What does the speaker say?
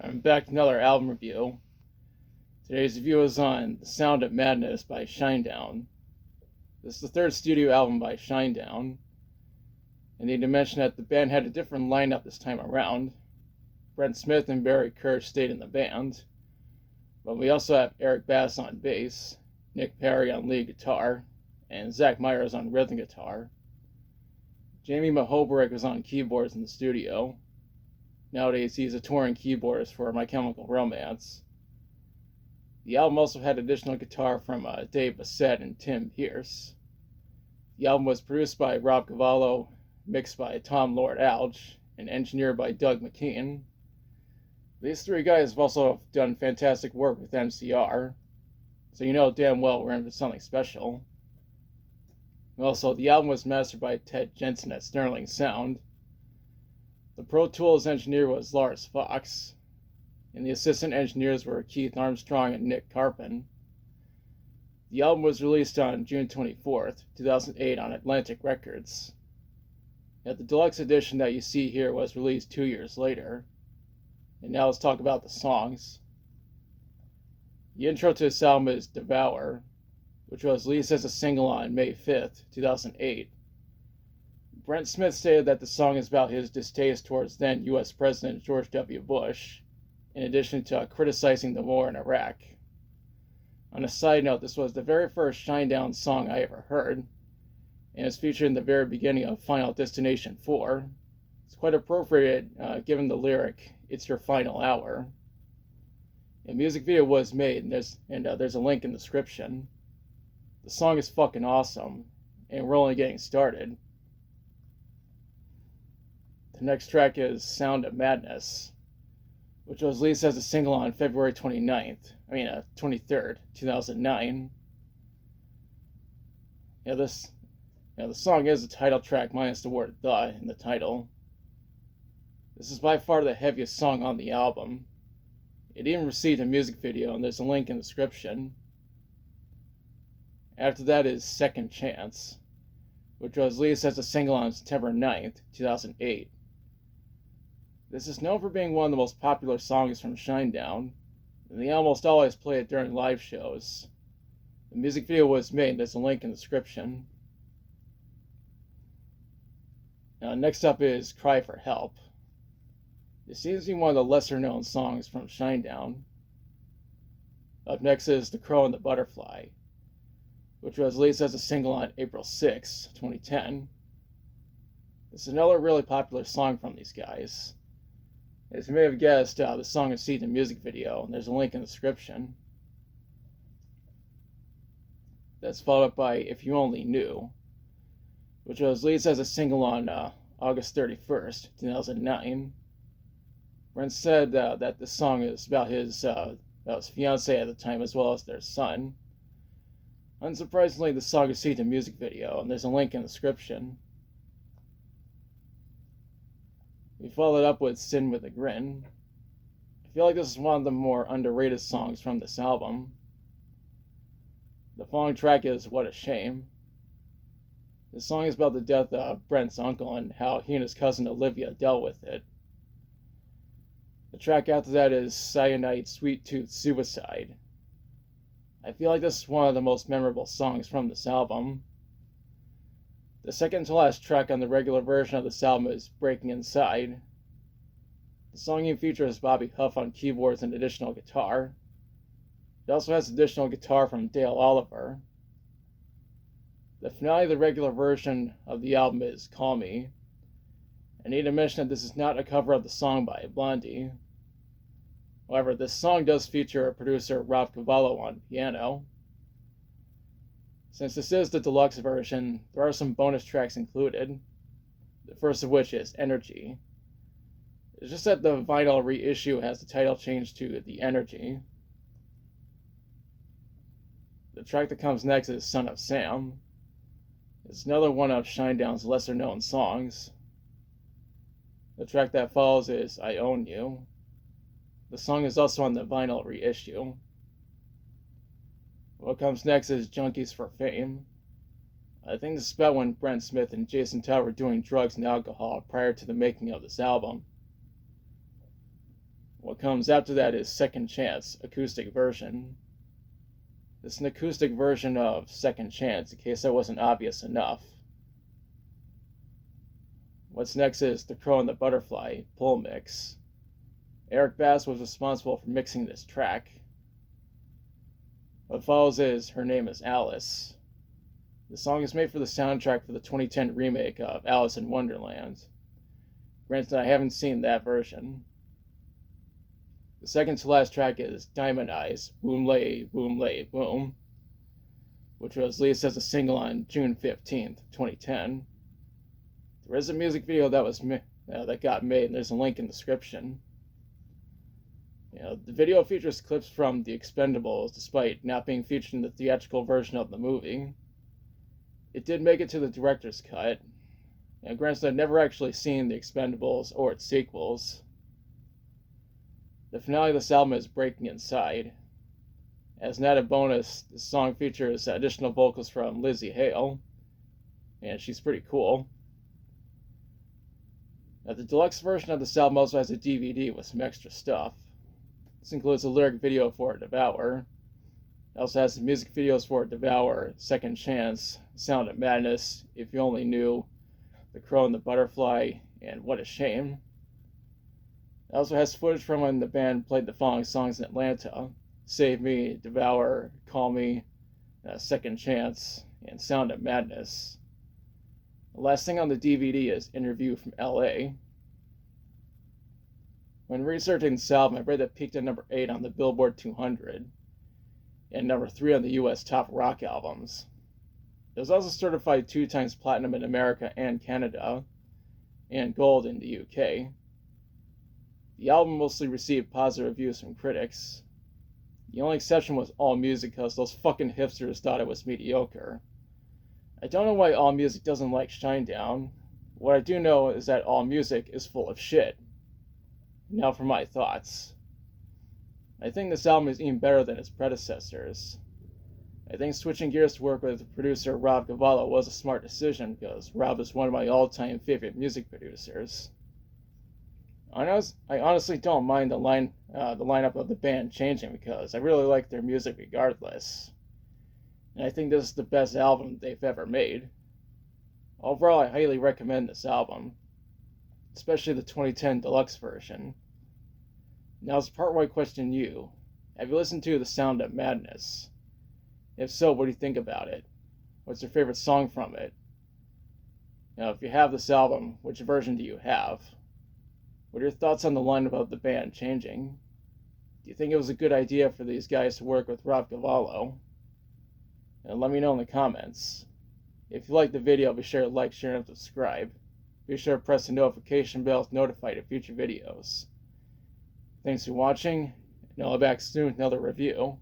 I'm back to another album review. Today's review is on The Sound of Madness by Shinedown. This is the third studio album by Shinedown. I need to mention that the band had a different lineup this time around. Brent Smith and Barry Kirsch stayed in the band, but we also have Eric Bass on bass, Nick Perry on lead guitar, and Zach Myers on rhythm guitar. Jamie Mahobrick was on keyboards in the studio. Nowadays, he's a touring keyboardist for My Chemical Romance. The album also had additional guitar from Dave Bassett and Tim Pierce. The album was produced by Rob Cavallo, mixed by Tom Lord-Alge, and engineered by Doug McKean. These three guys have also done fantastic work with MCR, so you know damn well we're in for something special. Also, the album was mastered by Ted Jensen at Sterling Sound. The Pro Tools engineer was Lars Fox, and the assistant engineers were Keith Armstrong and Nick Carpin. The album was released on June 24th, 2008 on Atlantic Records. The Deluxe edition that you see here was released 2 years later. And now let's talk about the songs. The intro to this album is Devour, which was released as a single on May 5th, 2008. Brent Smith stated that the song is about his distaste towards then U.S. President George W. Bush, in addition to criticizing the war in Iraq. On a side note, this was the very first Shinedown song I ever heard, and it's featured in the very beginning of Final Destination 4. It's quite appropriate given the lyric, "It's your final hour." A music video was made, and there's a link in the description. The song is fucking awesome, and we're only getting started. The next track is Sound of Madness, which was released as a single on February 23rd, 2009. The song is the title track minus the word "the" in the title. This is by far the heaviest song on the album. It even received a music video, and there's a link in the description. After that is Second Chance, which was released as a single on September 9th, 2008. This is known for being one of the most popular songs from Shinedown, and they almost always play it during live shows. The music video was made, there's a link in the description. Now, next up is Cry for Help. This seems to be one of the lesser known songs from Shinedown. Up next is The Crow and the Butterfly, which was released as a single on April 6, 2010. It's another really popular song from these guys. As you may have guessed, the song is seen in the music video, and there's a link in the description. That's followed up by If You Only Knew, which was released as a single on August 31st, 2009. Brent said that this song is about his fiancée at the time, as well as their son. Unsurprisingly, the song is seen in the music video, and there's a link in the description. We followed up with Sin with a Grin. I feel like this is one of the more underrated songs from this album. The following track is What a Shame. This song is about the death of Brent's uncle and how he and his cousin Olivia dealt with it. The track after that is Cyanide Sweet Tooth Suicide. I feel like this is one of the most memorable songs from this album. The second to last track on the regular version of this album is Breaking Inside. The song even features Bobby Huff on keyboards and additional guitar. It also has additional guitar from Dale Oliver. The finale of the regular version of the album is Call Me. I need to mention that this is not a cover of the song by Blondie. However, this song does feature producer Rob Cavallo on piano. Since this is the deluxe version, there are some bonus tracks included, the first of which is Energy. It's just that the vinyl reissue has the title changed to The Energy. The track that comes next is Son of Sam. It's another one of Shinedown's lesser known songs. The track that follows is I Own You. The song is also on the vinyl reissue. What comes next is Junkies for Fame. I think this is about when Brent Smith and Jason Todd were doing drugs and alcohol prior to the making of this album. What comes after that is Second Chance, acoustic version. This is an acoustic version of Second Chance, in case that wasn't obvious enough. What's next is The Crow and the Butterfly, Pull Mix. Eric Bass was responsible for mixing this track. What follows is Her Name is Alice. The song is made for the soundtrack for the 2010 remake of Alice in Wonderland. Granted, I haven't seen that version. The second to last track is Diamond Eyes, Boom Lay, Boom, which was released as a single on June 15th, 2010. There is a music video that got made, and there's a link in the description. The video features clips from The Expendables, despite not being featured in the theatrical version of the movie. It did make it to the director's cut. Granted, I've never actually seen The Expendables or its sequels. The finale of this album is Breaking Inside. As an added bonus, the song features additional vocals from Lizzie Hale, and she's pretty cool. Now, the deluxe version of this album also has a DVD with some extra stuff. This includes a lyric video for Devour. It also has the music videos for Devour, Second Chance, Sound of Madness, If You Only Knew, The Crow and the Butterfly, and What a Shame. It also has footage from when the band played the following songs in Atlanta: Save Me, Devour, Call Me, Second Chance, and Sound of Madness. The last thing on the DVD is Interview from LA. When researching this album, I read that it peaked at number 8 on the Billboard 200 and number 3 on the US Top Rock Albums. It was also certified 2 times platinum in America and Canada, and gold in the UK. The album mostly received positive reviews from critics. The only exception was AllMusic, because those fucking hipsters thought it was mediocre. I don't know why AllMusic doesn't like Shinedown. What I do know is that AllMusic is full of shit. Now for my thoughts. I think this album is even better than its predecessors. I think switching gears to work with producer Rob Cavallo was a smart decision, because Rob is one of my all-time favorite music producers. I honestly don't mind the lineup of the band changing, because I really like their music regardless. And I think this is the best album they've ever made. Overall, I highly recommend this album, especially the 2010 deluxe version. Now it's the part where I question you. Have you listened to The Sound of Madness? If so, what do you think about it? What's your favorite song from it? Now, if you have this album, which version do you have? What are your thoughts on the lineup of the band changing? Do you think it was a good idea for these guys to work with Rob Cavallo? And let me know in the comments. If you liked the video, be sure to like, share, and subscribe. Be sure to press the notification bell to be notified of future videos. Thanks for watching, and I'll be back soon with another review.